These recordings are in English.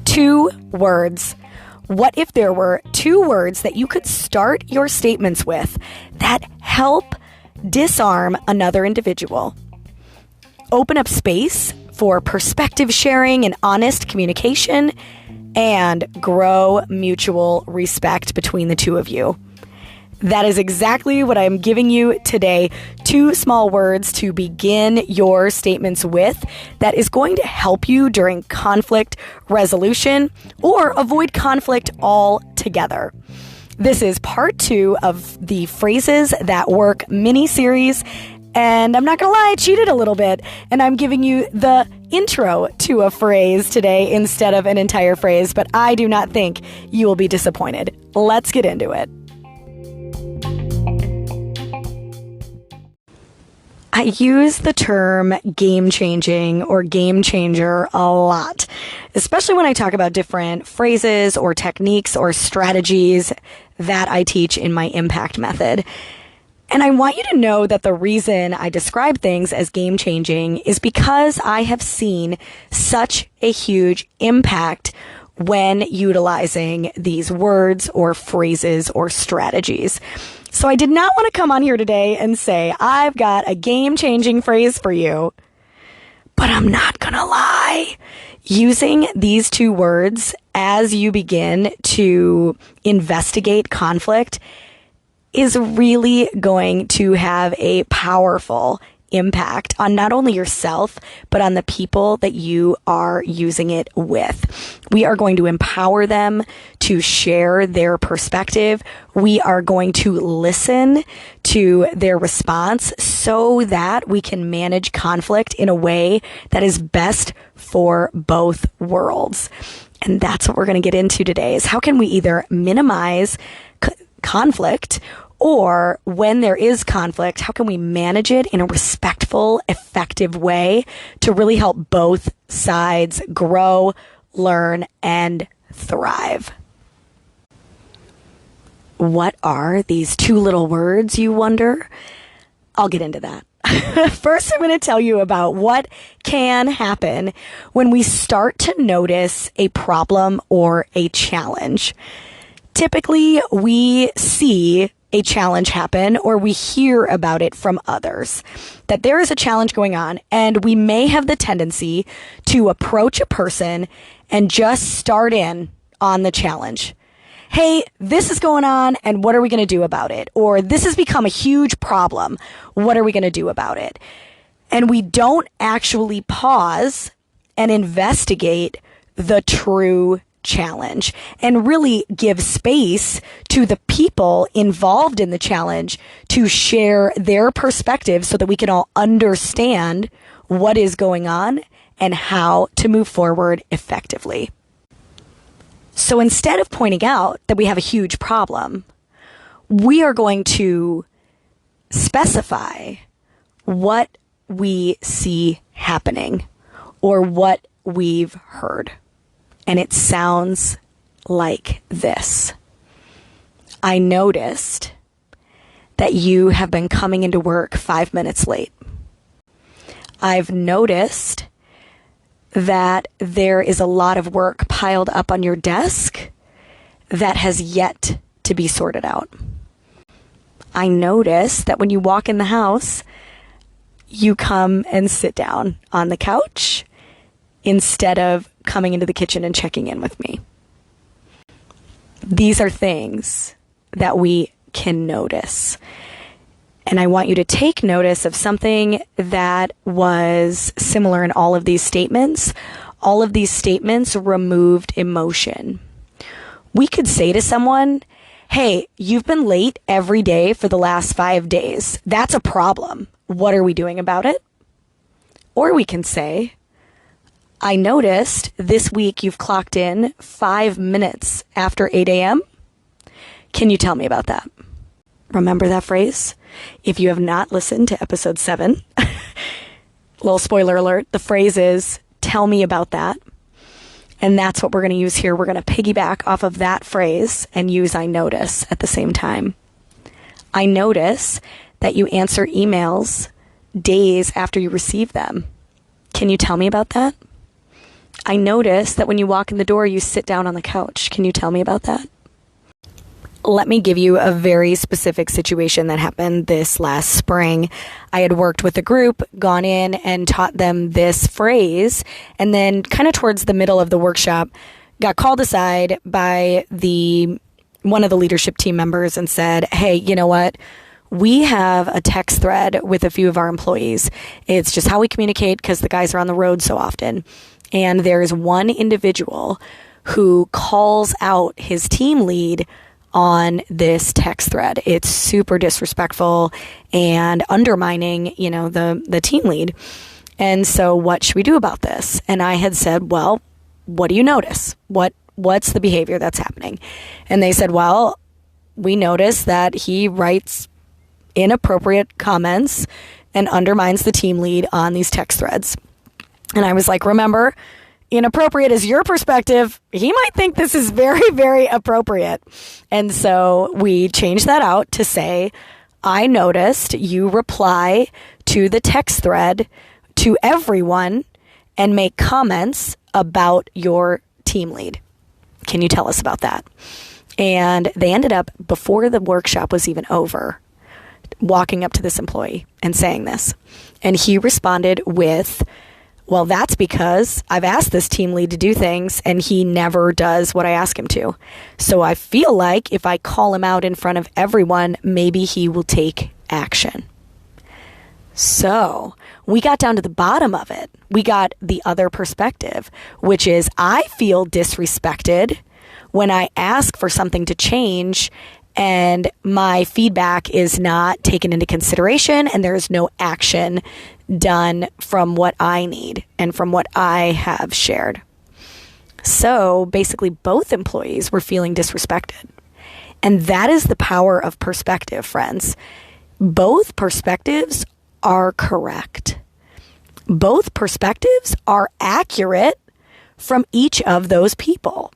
Two words. What if there were two words that you could start your statements with that help disarm another individual, open up space for perspective sharing and honest communication, and grow mutual respect between the two of you? That is exactly what I am giving you today. Two small words to begin your statements with that is going to help you during conflict resolution or avoid conflict altogether. This is part 2 of the Phrases That Work mini-series. And I'm not going to lie, I cheated a little bit. And I'm giving you the intro to a phrase today instead of an entire phrase. But I do not think you will be disappointed. Let's get into it. I use the term game-changing or game changer a lot, especially when I talk about different phrases or techniques or strategies that I teach in my impact method. And I want you to know that the reason I describe things as game-changing is because I have seen such a huge impact when utilizing these words or phrases or strategies. So I did not want to come on here today and say, I've got a game-changing phrase for you, but I'm not going to lie. Using these two words as you begin to investigate conflict is really going to have a powerful impact on not only yourself, but on the people that you are using it with. We are going to empower them to share their perspective. We are going to listen to their response so that we can manage conflict in a way that is best for both worlds. And that's what we're going to get into today, is how can we either minimize conflict, or when there is conflict, how can we manage it in a respectful, effective way to really help both sides grow, learn, and thrive? What are these two little words, you wonder? I'll get into that. First, I'm going to tell you about what can happen when we start to notice a problem or a challenge. Typically, we see a challenge happen, or we hear about it from others, that there is a challenge going on, and we may have the tendency to approach a person and just start in on the challenge. Hey, this is going on, and what are we going to do about it? Or this has become a huge problem. What are we going to do about it? And we don't actually pause and investigate the true challenge and really give space to the people involved in the challenge to share their perspective so that we can all understand what is going on and how to move forward effectively. So instead of pointing out that we have a huge problem, we are going to specify what we see happening or what we've heard. And it sounds like this. I noticed that you have been coming into work 5 minutes late. I've noticed that there is a lot of work piled up on your desk that has yet to be sorted out. I notice that when you walk in the house, you come and sit down on the couch instead of coming into the kitchen and checking in with me. These are things that we can notice. And I want you to take notice of something that was similar in all of these statements. All of these statements removed emotion. We could say to someone, hey, you've been late every day for the last 5 days. That's a problem. What are we doing about it? Or we can say, I noticed this week you've clocked in 5 minutes after 8 a.m. Can you tell me about that? Remember that phrase? If you have not listened to episode 7, little spoiler alert, the phrase is, tell me about that. And that's what we're going to use here. We're going to piggyback off of that phrase and use I notice at the same time. I notice that you answer emails days after you receive them. Can you tell me about that? I notice that when you walk in the door, you sit down on the couch. Can you tell me about that? Let me give you a very specific situation that happened this last spring. I had worked with a group, gone in and taught them this phrase, and then kind of towards the middle of the workshop, got called aside by one of the leadership team members and said, hey, you know what? We have a text thread with a few of our employees. It's just how we communicate because the guys are on the road so often. And there's one individual who calls out his team lead on this text thread. It's super disrespectful and undermining, the team lead. And so what should we do about this? And I had said, well, what do you notice? What's the behavior that's happening? And they said, well, we notice that he writes inappropriate comments and undermines the team lead on these text threads. And I was like, remember, inappropriate is your perspective. He might think this is very, very appropriate. And so we changed that out to say, I noticed you reply to the text thread to everyone and make comments about your team lead. Can you tell us about that? And they ended up, before the workshop was even over, walking up to this employee and saying this. And he responded with, well, that's because I've asked this team lead to do things and he never does what I ask him to. So I feel like if I call him out in front of everyone, maybe he will take action. So we got down to the bottom of it. We got the other perspective, which is I feel disrespected when I ask for something to change and my feedback is not taken into consideration and there is no action done from what I need and from what I have shared. So basically both employees were feeling disrespected. And that is the power of perspective, friends. Both perspectives are correct. Both perspectives are accurate from each of those people.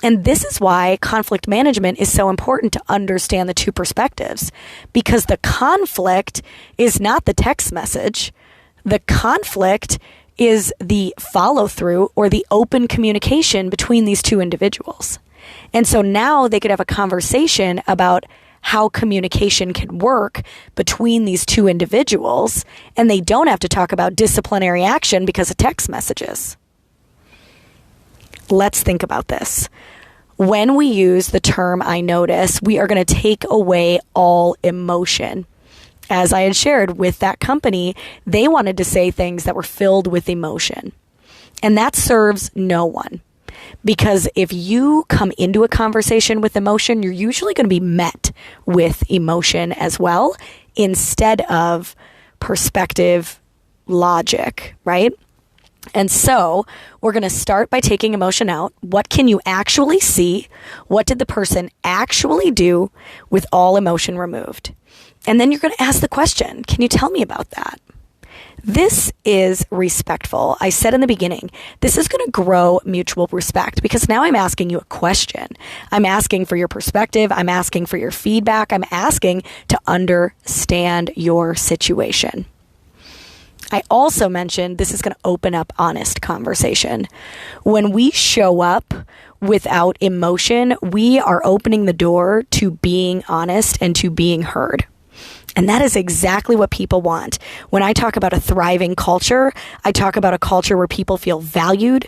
And this is why conflict management is so important to understand the two perspectives, because the conflict is not the text message. The conflict is the follow through or the open communication between these two individuals. And so now they could have a conversation about how communication can work between these two individuals, and they don't have to talk about disciplinary action because of text messages. Let's think about this. When we use the term I notice, we are going to take away all emotion. As I had shared with that company, they wanted to say things that were filled with emotion. And that serves no one. Because if you come into a conversation with emotion, you're usually going to be met with emotion as well, instead of perspective, logic, right? And so we're going to start by taking emotion out. What can you actually see? What did the person actually do with all emotion removed? And then you're going to ask the question, can you tell me about that? This is respectful. I said in the beginning, this is going to grow mutual respect because now I'm asking you a question. I'm asking for your perspective. I'm asking for your feedback. I'm asking to understand your situation. I also mentioned this is going to open up honest conversation. When we show up without emotion, we are opening the door to being honest and to being heard. And that is exactly what people want. When I talk about a thriving culture, I talk about a culture where people feel valued,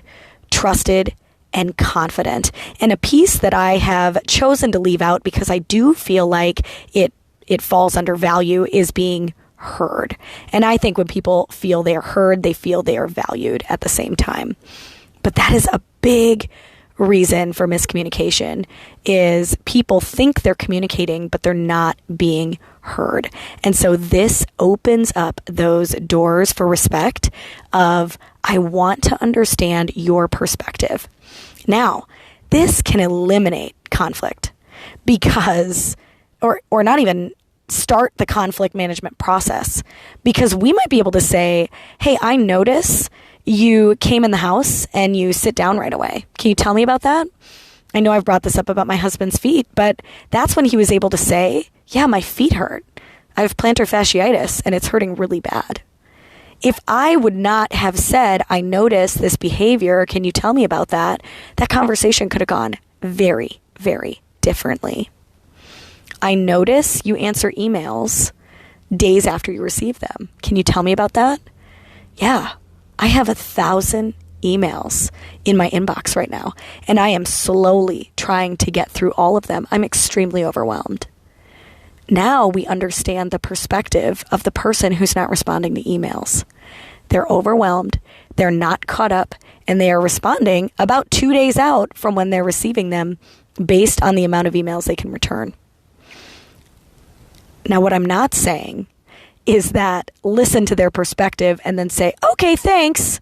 trusted, and confident. And a piece that I have chosen to leave out because I do feel like it falls under value is being heard. And I think when people feel they are heard, they feel they are valued at the same time. But that is a big reason for miscommunication is people think they're communicating, but they're not being heard. And so this opens up those doors for respect of, I want to understand your perspective. Now, this can eliminate conflict because, or not even start the conflict management process, because we might be able to say, hey, I notice you came in the house and you sit down right away. Can you tell me about that? I know I've brought this up about my husband's feet, but that's when he was able to say, yeah, my feet hurt. I have plantar fasciitis and it's hurting really bad. If I would not have said, I noticed this behavior, can you tell me about that? That conversation could have gone very, very differently. I notice you answer emails days after you receive them. Can you tell me about that? Yeah, I have 1,000 emails in my inbox right now, and I am slowly trying to get through all of them. I'm extremely overwhelmed. Now we understand the perspective of the person who's not responding to emails. They're overwhelmed, they're not caught up, and they are responding about 2 days out from when they're receiving them based on the amount of emails they can return. Now, what I'm not saying is that listen to their perspective and then say, okay, thanks.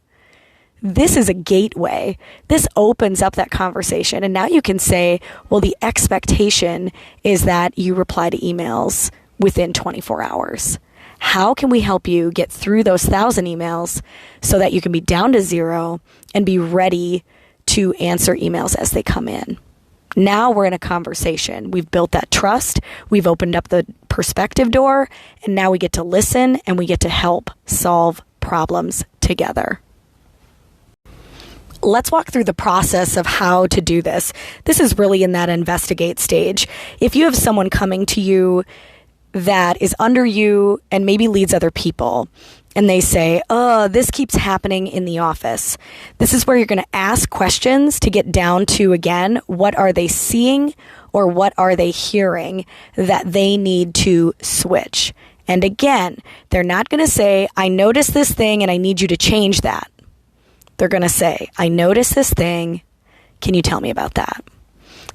This is a gateway. This opens up that conversation. And now you can say, well, the expectation is that you reply to emails within 24 hours. How can we help you get through those 1,000 emails so that you can be down to 0 and be ready to answer emails as they come in? Now we're in a conversation. We've built that trust. We've opened up the perspective door. And now we get to listen and we get to help solve problems together. Let's walk through the process of how to do this. This is really in that investigate stage. If you have someone coming to you that is under you and maybe leads other people, and they say, oh, this keeps happening in the office. This is where you're going to ask questions to get down to, again, what are they seeing or what are they hearing that they need to switch? And again, they're not going to say, I noticed this thing and I need you to change that. They're going to say, I noticed this thing. Can you tell me about that?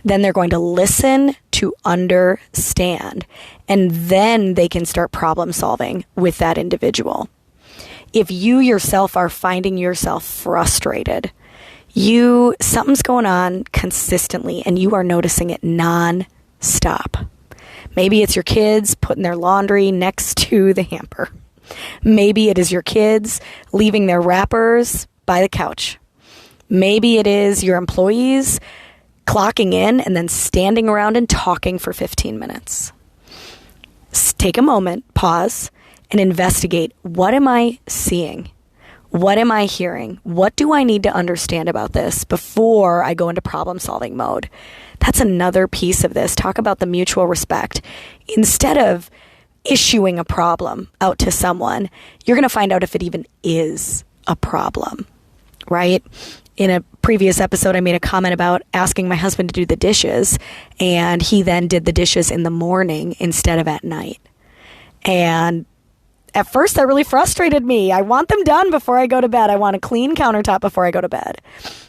Then they're going to listen to understand, and then they can start problem solving with that individual. If you yourself are finding yourself frustrated, something's going on consistently and you are noticing it non-stop. Maybe it's your kids putting their laundry next to the hamper. Maybe it is your kids leaving their wrappers by the couch. Maybe it is your employees clocking in and then standing around and talking for 15 minutes. Take a moment, pause, and investigate, what am I seeing? What am I hearing? What do I need to understand about this before I go into problem-solving mode? That's another piece of this. Talk about the mutual respect. Instead of issuing a problem out to someone, you're going to find out if it even is a problem, right? In a previous episode, I made a comment about asking my husband to do the dishes, and he then did the dishes in the morning instead of at night. And at first, that really frustrated me. I want them done before I go to bed. I want a clean countertop before I go to bed.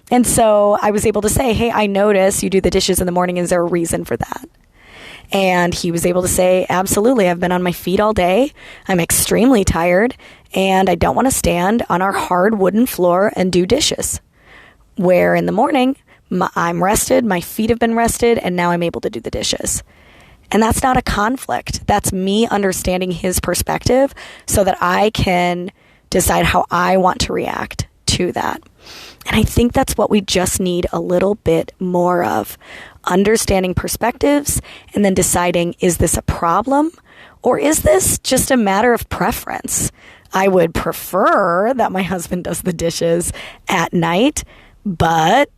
And so I was able to say, hey, I notice you do the dishes in the morning. Is there a reason for that? And he was able to say, absolutely. I've been on my feet all day. I'm extremely tired, and I don't want to stand on our hard wooden floor and do dishes. Where in the morning, I'm rested, my feet have been rested, and now I'm able to do the dishes. And that's not a conflict. That's me understanding his perspective so that I can decide how I want to react to that. And I think that's what we just need a little bit more of. Understanding perspectives and then deciding, is this a problem or is this just a matter of preference? I would prefer that my husband does the dishes at night, but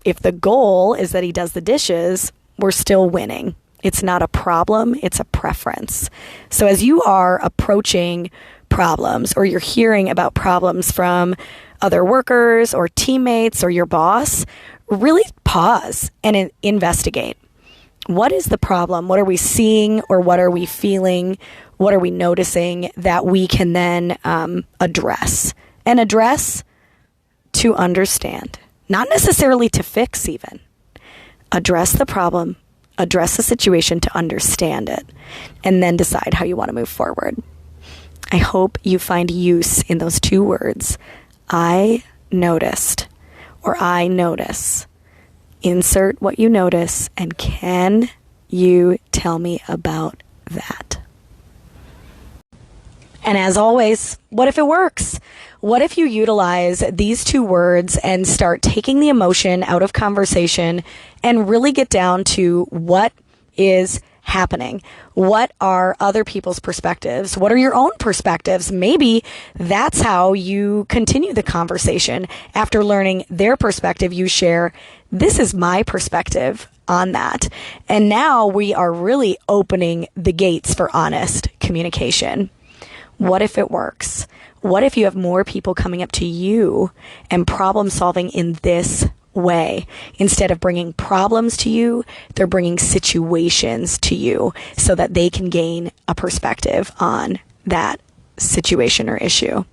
if the goal is that he does the dishes, we're still winning. It's not a problem, it's a preference. So as you are approaching problems or you're hearing about problems from other workers or teammates or your boss, really pause and investigate. What is the problem? What are we seeing or what are we feeling? What are we noticing that we can then address? And address to understand, not necessarily to fix even. Address the problem. Address the situation to understand it, and then decide how you want to move forward. I hope you find use in those 2 words. I noticed, or I notice. Insert what you notice, and can you tell me about that? And as always, what if it works? What if you utilize these 2 words and start taking the emotion out of conversation and really get down to what is happening? What are other people's perspectives? What are your own perspectives? Maybe that's how you continue the conversation. After learning their perspective, you share, this is my perspective on that. And now we are really opening the gates for honest communication. What if it works? What if you have more people coming up to you and problem solving in this way? Instead of bringing problems to you, they're bringing situations to you so that they can gain a perspective on that situation or issue.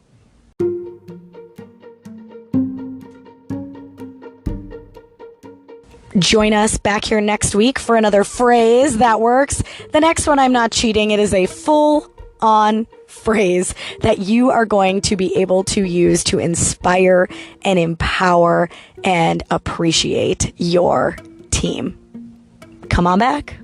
Join us back here next week for another phrase that works. The next one, I'm not cheating. It is a full-on phrase that you are going to be able to use to inspire and empower and appreciate your team. Come on back.